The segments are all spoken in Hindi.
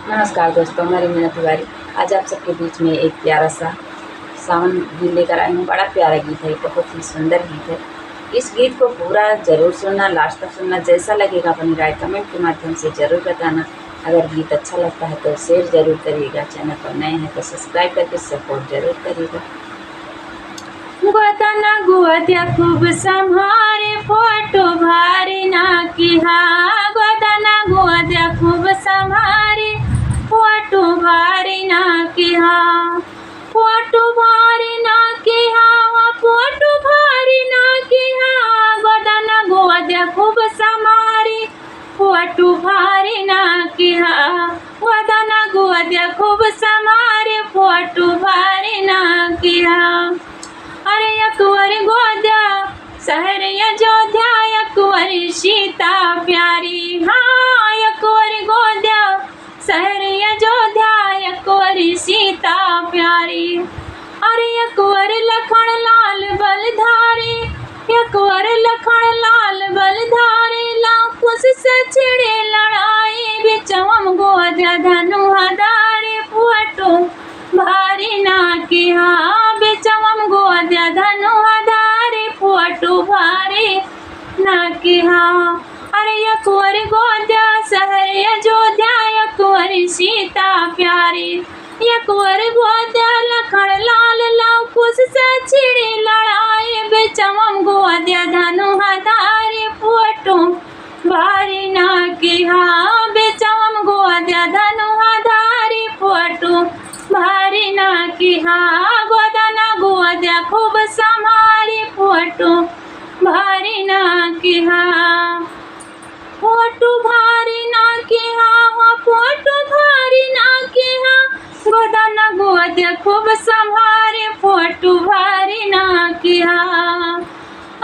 नमस्कार दोस्तों, मैं मीना तिवारी आज आप सबके बीच में एक प्यारा सा सावन गीत लेकर आई हूँ। बड़ा प्यारा गीत है, बहुत ही सुंदर गीत है। इस गीत को पूरा ज़रूर सुनना, लास्ट तक सुनना। जैसा लगेगा अपनी राय कमेंट के माध्यम से ज़रूर बताना। अगर गीत अच्छा लगता है तो शेयर ज़रूर करिएगा। चैनल पर नए हैं तो सब्सक्राइब करके सपोर्ट ज़रूर करिएगा। गोदाना गोद्या खूब संभारे, फोटो भारी ना किहा। गोदाना गोद्या खूब संभारे, फोटो भारी ना किहा। फोटो भारी ना किहा, फोटो भारी ना किहा। गोदाना गोद्या खूब संभारे, फोटो भारी ना किहा। गोदाना गोद्या खूब संभारे, फोटो भारी ना किहा। अरे अकबर गोद्या शहर अयोध्या, अकबर सीता प्यारी। हाँ, अकबर गोद्या शहर अयोध्या, अकबर सीता प्यारी। अरे अकबर लखन लाल बलधारी, अकबर लखन लाल बलधारी। लाकुश से छिड़े लड़ाई, बिचवम गोद्या धनुहाधारी। फोटो भारी ना किहा, बिचवम गोद्या धनुहाधारी। फोटो भारी ना किहा। अरे अकबर गोद्या शहर अयोध्या, अकबर सीता प्यारी। अकबर गोद्या लखन लाल लाकुश से छिड़ी लड़ाई, बिचवम गोद्या धनुहाधारी। फोटो भारी ना किहा, बिचवम गोद्या धनुहाधारी। फोटो भारी ना किहा। गोदाना गोद्या खूब संभारी, फोटो भारी ना किहा। फोटो भारी ना किहा, फोटो भारी ना किहा। गोदाना गोद्या खूब संभारे, फोटो भारी ना किहा।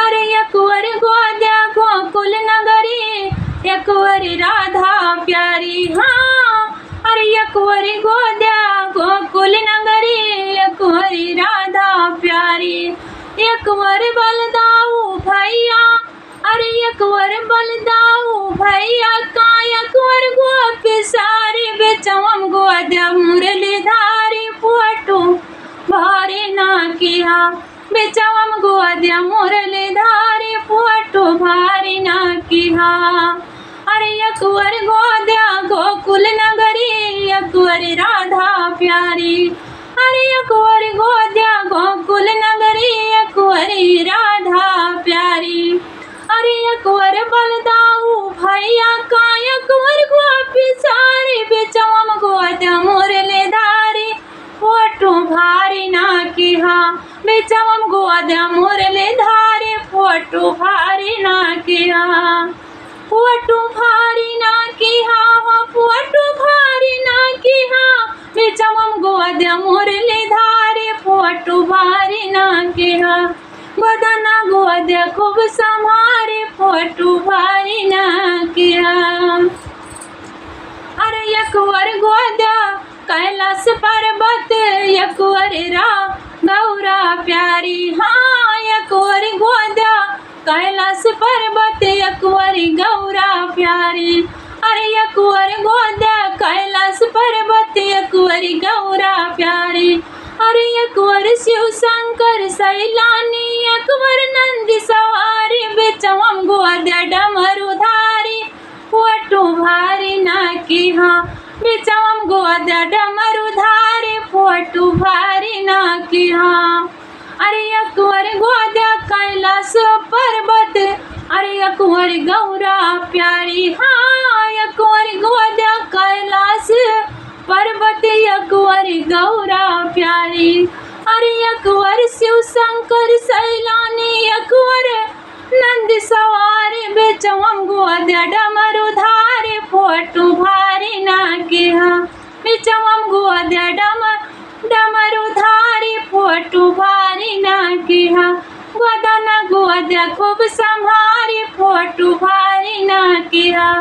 अरे अकबर गोद्या गोकुल नगरी, अकबर राधा प्यारी। हाँ, अरे अकबर गोद्या गोकुल नगरी, अकबर राधा प्यारी। अकबर बलदाऊ भैया, अरे अकबर बलदाऊ भैया का। अकबर गोपी सारी, बिचवम गोद्या मुरलीधारी। फोटो भारी ना किहा, बिचवम गोद्या मुरलीधारी। फोटो भारी ना किहा। अरे अकबर गोद्या गोकुल नगरी, अकबर राधा प्यारी। अरे अकबर गोद्या गोकुल नगरी, अकबर राधा प्यारी। अरे अकबर बलदाऊ भैया का। अकबर गोपी सारी, बिचवम गोद्या मुरलीधारी। फोटो भारी ना किहा, बिचवम गोद्या मुरलीधारी। फोटो भारी ना किहा। फोटो भारी ना किहा, फोटो भारी ना किहा। बिचवम गोद्या मुरलीधारी। फोटो भारी ना किहा। गोदाना गोद्या खूब संभारे, फोटो भारी ना किहा। अरे अकबर गोद्या कैलाश पर्वत, अकबर गौरा प्यारी। हाँ, अकबर गोद्या कैलाश पर्वत, अकबर गौरा प्यारी। अरे अकबर गोद्या कैलाश पर्वत, अकबर गौरा प्यारी। अरे अकबर शिव शंकर सैलानी, अकबर नंदी सवारी। बिचवम गोद्या डमरुधारी। फोटो भारी ना किहा, बिचवम गोद्या डमरुधारी। फोटो भारी ना किहा। अरे अकबर गोद्या कैलाश पर्वत, अरे अकबर गौरा प्यारी। हाँ, अकबर गोद्या कैलाश पर्वत, अकबर गौरा प्यारी। अरे अकबर शिव शंकर सैलानी, अकबर नंदी सवारी। बिचवम गोद्या डमरुधारी। फोटो भारी ना किहा, बिचवम गोद्या डमरुधारी। फोटो भारी ना किहा। गोदाना गोद्या खूब संभारी, फोटो भारी ना किहा।